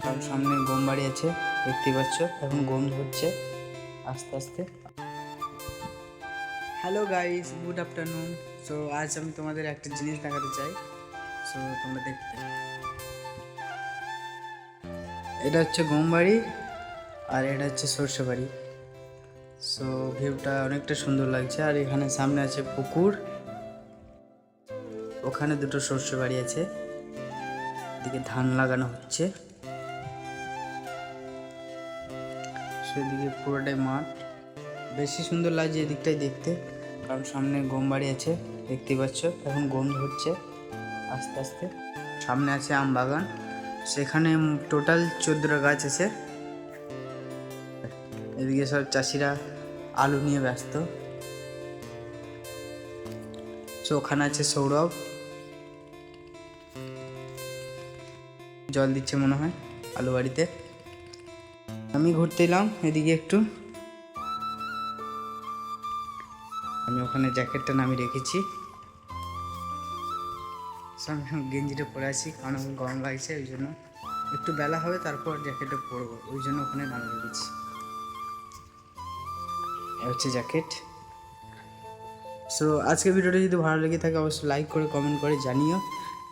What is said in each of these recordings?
কারণ সামনে গম বাড়ি আছে, দেখতে পাচ্ছ। এখন গম ধরছে আস্তে আস্তে। Hello guys, good afternoon. So আজ আমি তোমাদের একটা জিনিস দেখাতে চাই। সো তোমরা দেখতে, এটা হচ্ছে গম বাড়ি আর এটা হচ্ছে সর্ষে বাড়ি। সো ভিউটা অনেকটা সুন্দর লাগছে। আর এখানে সামনে আছে পুকুর, ওখানে দুটো সর্ষে বাড়ি আছে, এদিকে ধান লাগানো হচ্ছে, সেদিকে পুরোটাই মাঠ। বেশি সুন্দর লাগছে এদিকটাই দেখতে, কারণ সামনে গম বাড়ি আছে, দেখতে পাচ্ছ। এখন গম ধরছে আস্তে আস্তে। সামনে আছে আম বাগান, সেখানে টোটাল 14টা গাছ আছে। এদিকে সব চাষিরা আলু নিয়ে ব্যস্ত। তো ওখানে আছে সৌরভ, জল দিচ্ছে মনে হয় আলু বাড়িতে। আমি ঘুরতে এলাম এদিকে একটু। আমি ওখানে জ্যাকেটটা নামিয়ে রেখেছি, আমি গেঞ্জিটা পরে আছি কারণ আমার গরম লাগছে। ওই জন্য একটু বেলা হবে তারপর জ্যাকেটটা পরবো, ওই জন্য ওখানে নামিয়ে রেখেছি। হচ্ছে জ্যাকেট। সো আজকের ভিডিওটা যদি ভালো লেগে থাকে অবশ্যই লাইক করে কমেন্ট করে জানিও।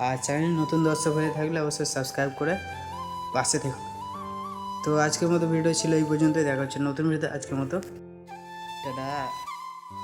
আর চ্যানেলে নতুন দর্শক হয়ে থাকলে অবশ্যই সাবস্ক্রাইব করে পাশে থেকো। তো আজকের মতো ভিডিও ছিল এই পর্যন্তই। দেখা হচ্ছে নতুন ভিডিওতে। আজকের মতো